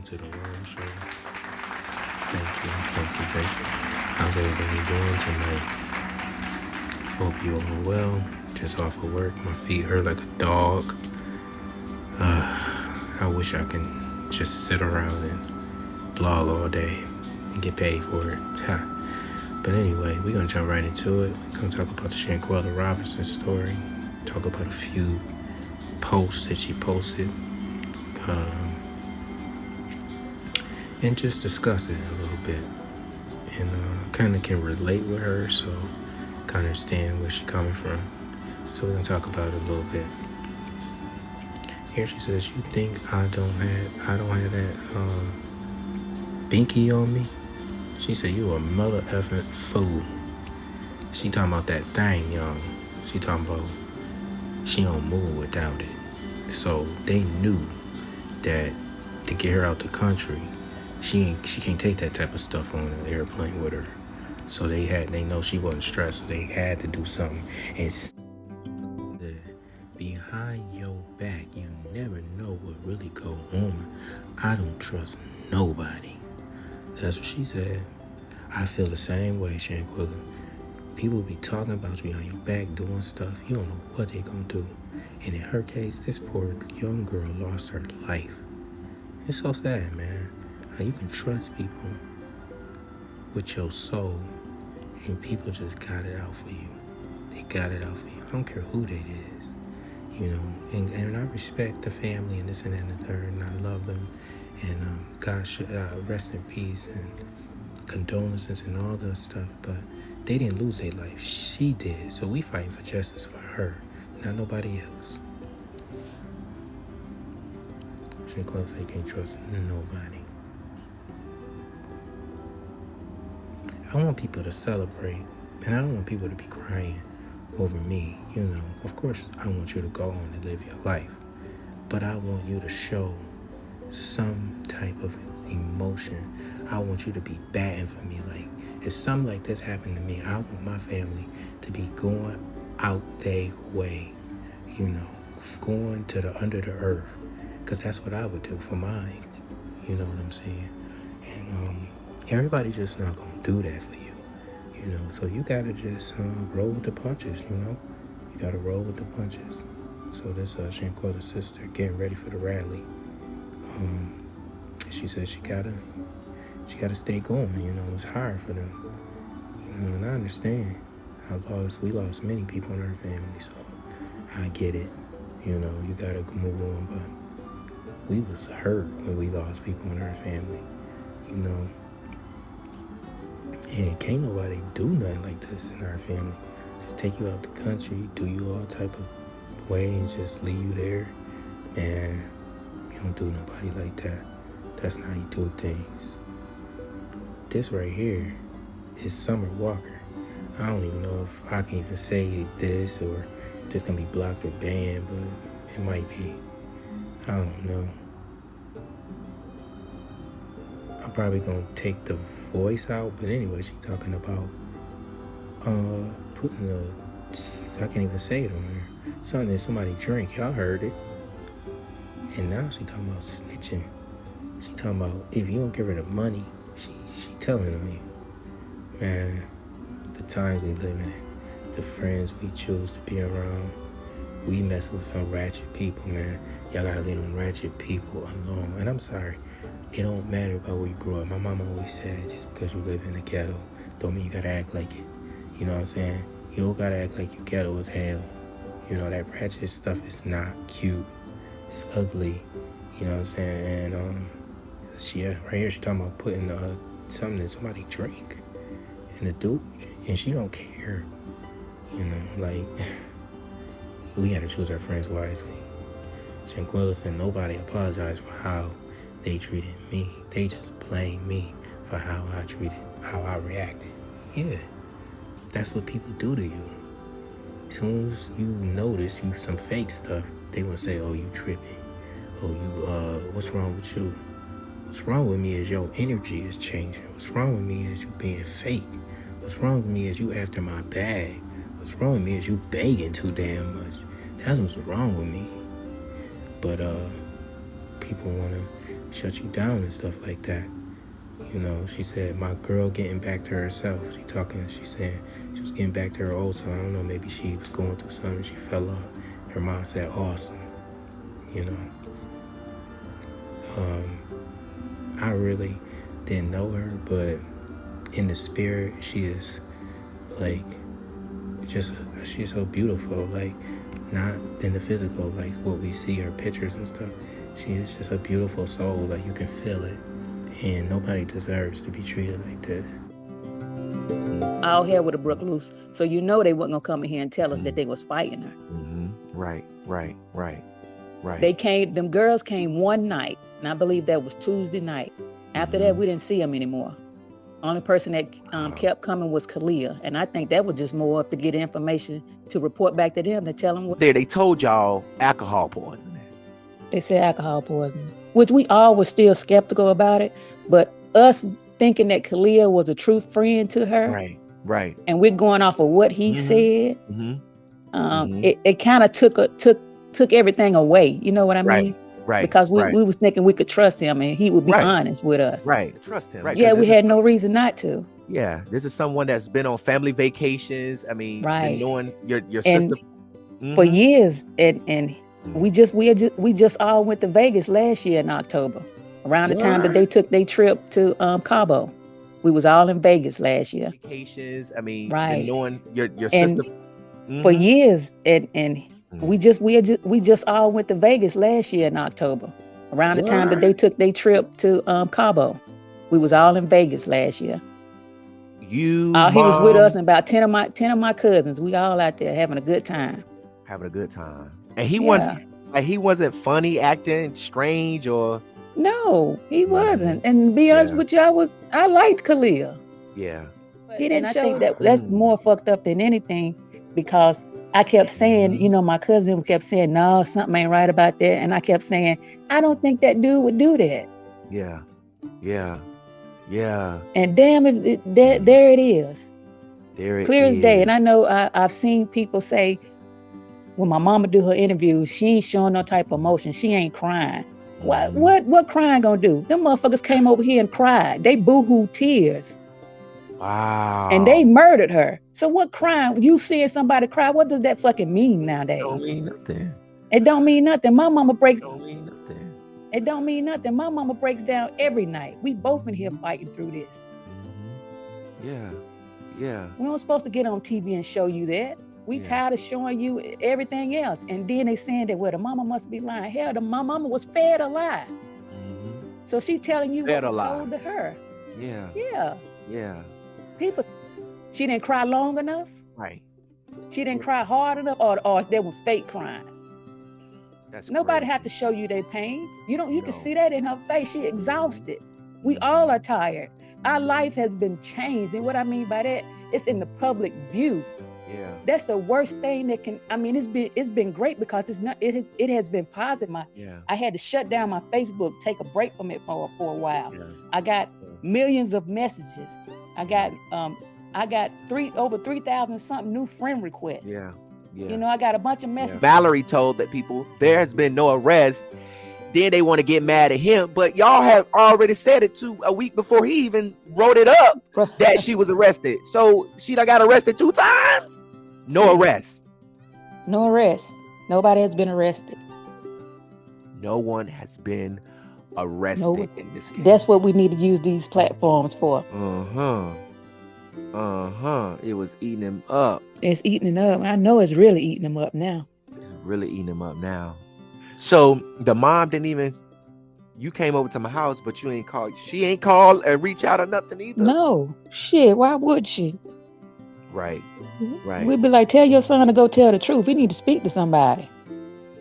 to the World Show. Thank you. How's everybody doing tonight? Hope you all well. Just off of work, my feet hurt like a dog. I wish I can just sit around and blog all day and get paid for it. But anyway, we're going to jump right into it. We're going to talk about the Shanquella Robinson story. Talk about a few posts that she posted. And just discuss it a little bit. And kind of can relate with her, so kind of understand where she's coming from. So we're going to talk about it a little bit. Here she says, you think I don't have that binky on me? She said, you a mother effing fool. She talking about that thing, y'all. She talking about she don't move without it. So they knew that to get her out the country, she can't take that type of stuff on an airplane with her. So they know she wasn't stressed. So they had to do something. And behind your back, you never know what really go on. I don't trust nobody. That's what she said. I feel the same way, Shanquella. People be talking about you behind your back doing stuff. You don't know what they gonna do. And in her case, this poor young girl lost her life. It's so sad, man. How you can trust people with your soul and people just got it out for you. They got it out for you. I don't care who they is, you know. And I respect the family and this and that and the third, and I love them. And God should rest in peace and condolences and all that stuff. But they didn't lose their life. She did. So we fighting for justice for her, not nobody else. Shanquella said can't trust nobody. I want people to celebrate, and I don't want people to be crying over me. You know, of course, I want you to go on and live your life, but I want you to show some type of emotion. I want you to be batting for me. Like, if something like this happened to me, I want my family to be going out their way, you know, going to the under the earth, because that's what I would do for mine. You know what I'm saying? And everybody just not gonna do that for you, you know. So you gotta just roll with the punches, you know. You gotta roll with the punches. So this Shanquella's sister getting ready for the rally. She said she gotta stay going. You know, it's hard for them. You know, and I understand. We lost many people in our family, so I get it. You know, you gotta move on, but we was hurt when we lost people in our family. You know, and can't nobody do nothing like this in our family. Just take you out the country, do you all type of way, and just leave you there. And you don't do nobody like that. That's not how you do things. This right here is Summer Walker. I don't even know if I can even say this or if this gonna be blocked or banned, but it might be. I don't know. I'm probably gonna take the voice out, but anyway, she's talking about putting I can't even say it on here. Something that somebody drink. Y'all heard it. And now she talking about snitching. She talking about if you don't give her the money, she telling on you. Man, the times we live in, the friends we choose to be around, we mess with some ratchet people, man. Y'all gotta leave them ratchet people alone. And I'm sorry, it don't matter about where you grew up. My mom always said, just because you live in the ghetto, don't mean you gotta act like it. You know what I'm saying? You don't gotta act like you ghetto as hell. You know, that ratchet stuff is not cute. It's ugly. You know what I'm saying? And right here she talking about putting something that somebody drink in the dude, and she don't care. You know, like, we gotta choose our friends wisely. Shanquella said nobody apologized for how they treated me. They just blamed me for how I reacted. Yeah, that's what people do to you. As soon as you notice you some fake stuff, they will say, oh, you tripping. Oh, you, what's wrong with you? What's wrong with me is your energy is changing. What's wrong with me is you being fake. What's wrong with me is you after my bag. What's wrong with me is you begging too damn much. That's what's wrong with me. But people want to shut you down and stuff like that. You know, she said, my girl getting back to herself. She said she was getting back to her old self. I don't know, maybe she was going through something, she fell off. Her mom said, awesome. You know, I really didn't know her, but in the spirit, she is like, just, she's so beautiful. Like, not in the physical, like what we see, her pictures and stuff. She is just a beautiful soul. Like, you can feel it. And nobody deserves to be treated like this. All hell would have broke loose. So you know they wasn't gonna come in here and tell us that they was fighting her. Right. Them girls came one night, and I believe that was Tuesday night. After that, we didn't see them anymore. Only person that kept coming was Quella, and I think that was just more to get information to report back to them to tell them what. They told y'all alcohol poisoning. They said alcohol poisoning, which we all were still skeptical about it, but us thinking that Quella was a true friend to her, right, and we're going off of what he said. It kind of took everything away. You know what I mean? Right. Because we was thinking we could trust him and he would be honest with us. Right. Trust him. Right. Yeah, we had no reason not to. Yeah, this is someone that's been on family vacations. I mean, knowing your and sister for years, and we just all went to Vegas last year in October, around the time that they took their trip to Cabo. We was all in Vegas last year. Vacations. I mean, knowing your sister for years, and we just all went to Vegas last year in October, around the time that they took their trip to Cabo. We was all in Vegas last year. He was with us and about 10 of my cousins. We all out there having a good time. And he wasn't funny, acting strange or. No, he wasn't. And to be honest with you, I liked Khalil. Yeah. He didn't show that. That's more fucked up than anything, because I kept saying, my cousin kept saying, no, something ain't right about that. And I kept saying, I don't think that dude would do that. Yeah. And damn, there it is. Clear as day. And I know I've seen people say, when my mama do her interview, she ain't showing no type of emotion. She ain't crying. What crying gonna do? Them motherfuckers came over here and cried. They boo-hoo tears. Wow. And they murdered her. So what crying? You seeing somebody cry, what does that fucking mean nowadays? It don't mean nothing. It don't mean nothing. My mama breaks. It don't mean nothing. It don't mean nothing. My mama breaks down every night. We both in here fighting through this. Yeah. We aren't supposed to get on TV and show you that. We tired of showing you everything else. And then they saying that, well, the mama must be lying. Hell, my mama was fed a lie. So she telling you what was told to her. Yeah. People, she didn't cry long enough. Right. She didn't cry hard enough, or there was fake crying. That's nobody crazy. have to show you their pain. You can see that in her face. She exhausted. We all are tired. Our life has been changed. And what I mean by that, it's in the public view. Yeah. That's the worst thing that can. I mean, it's been great because it has been positive. I had to shut down my Facebook, take a break from it for a while. Yeah. I got millions of messages. I got over 3,000 something new friend requests. Yeah. I got a bunch of messages. Valerie told that people there has been no arrest. Then they want to get mad at him, but y'all have already said it a week before he even wrote it up that she was arrested. So she done got arrested 2 times. No arrest. No arrest. Nobody has been arrested. No one has been arrested in this case. That's what we need to use these platforms for. It was eating him up. It's eating him up. I know it's really eating him up now. It's really eating him up now. So the mom didn't even. You came over to my house, but you ain't called. She ain't called and reach out or nothing either. No, shit. Why would she? Right. We'd be like, tell your son to go tell the truth. We need to speak to somebody.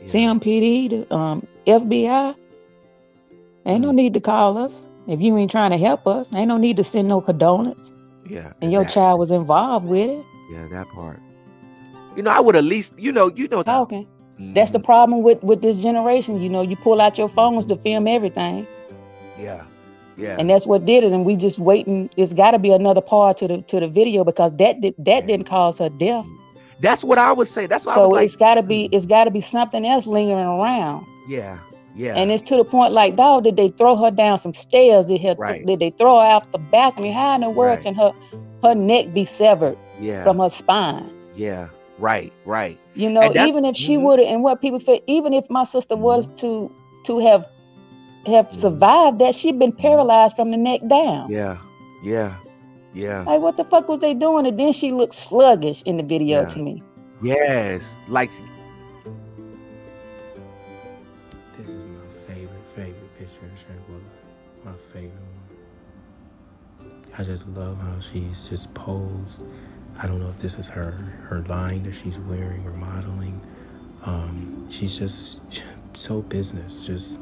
Yeah. CMPD, the FBI. Ain't no need to call us if you ain't trying to help us. Ain't no need to send no condolence. Yeah. And your child was involved with it. Yeah, that part. I would at least, talking. That's the problem with this generation. You pull out your phones to film everything. Yeah. And that's what did it. And we just waiting. It's got to be another part to the video, because that didn't cause her death. That's what I would say. That's why. So it's got to be something else lingering around. Yeah. Yeah. And it's to the point like, dog, did they throw her down some stairs? Did they throw her out the balcony? How in the world can her neck be severed from her spine? Yeah. Right. You know, even if she would have, and what people feel, even if my sister was to have survived that, she'd been paralyzed from the neck down. Yeah. Like, what the fuck was they doing? And then she looked sluggish in the video to me. Yes. Like, this is my favorite picture of Shanquella. My favorite one. I just love how she's just posed. I don't know if this is her line that she's wearing or modeling. She's just so business. She's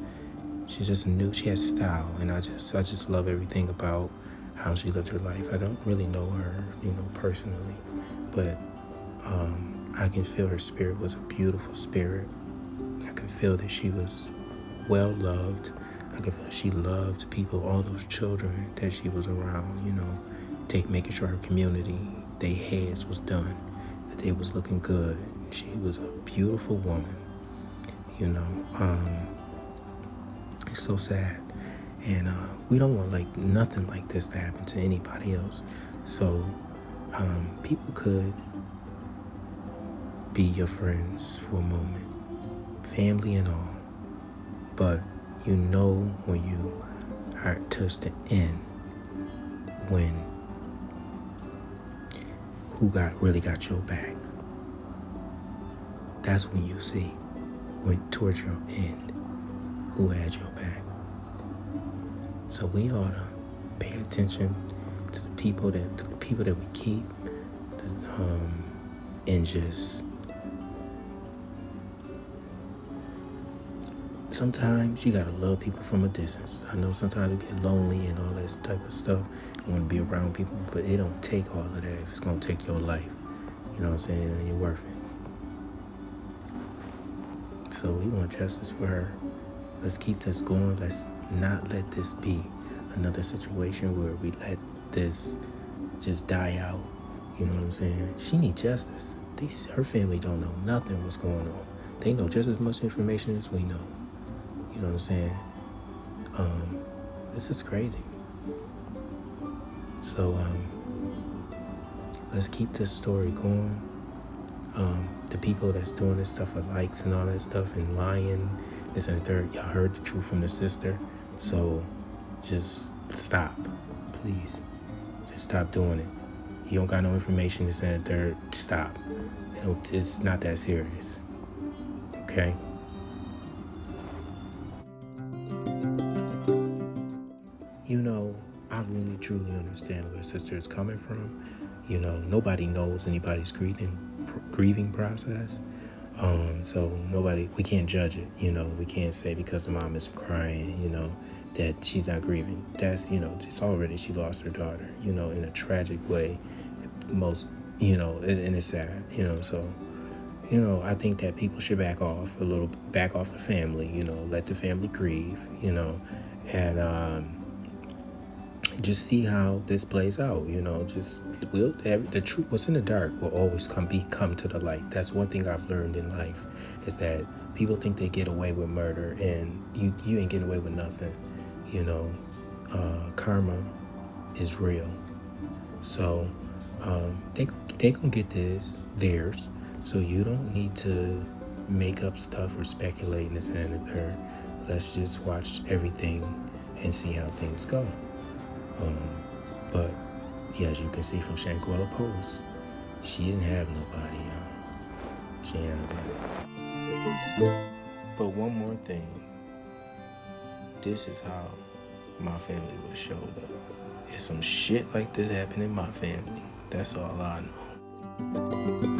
just new. She has style, and I just love everything about how she lived her life. I don't really know her, personally, but I can feel her spirit was a beautiful spirit. I can feel that she was well loved. I can feel she loved people, all those children that she was around. Making sure her community, their heads was done, that they was looking good. She was a beautiful woman. It's so sad. And we don't want nothing like this to happen to anybody else. So people could be your friends for a moment, family and all. But when you are touched the end, when who really got your back. That's when you see, towards your end, who had your back. So we ought to pay attention to the people that we keep, and just sometimes you gotta love people from a distance. I know sometimes we get lonely and all that type of stuff. You want to be around people, but it don't take all of that if it's gonna take your life. You know what I'm saying? And you're worth it. So we want justice for her. Let's keep this going. Let's not let this be another situation where we let this just die out. You know what I'm saying? She needs justice. Her family don't know nothing what's going on. They know just as much information as we know. You know what I'm saying? This is crazy. So let's keep this story going. The people that's doing this stuff with likes and all that stuff and lying, this and the third, y'all heard the truth from the sister. So just stop, please. Just stop doing it. You don't got no information, this and the third, stop. It's not that serious. Okay? I really truly understand where the sister is coming from. Nobody knows anybody's grieving process. So we can't judge it. We can't say because the mom is crying, that she's not grieving. That's, it's already, she lost her daughter, in a tragic way. And it's sad, so, I think that people should back off the family, let the family grieve, and just see how this plays out, the truth, what's in the dark will always come to the light. That's one thing I've learned in life, is that people think they get away with murder, and you ain't getting away with nothing. Karma is real. So they gonna get theirs. So you don't need to make up stuff or speculate and this and the third. Let's just watch everything and see how things go. But yeah, as you can see from Shanquella post, she didn't have nobody. She had nobody. But one more thing. This is how my family would have showed up. If some shit like this happened in my family, that's all I know.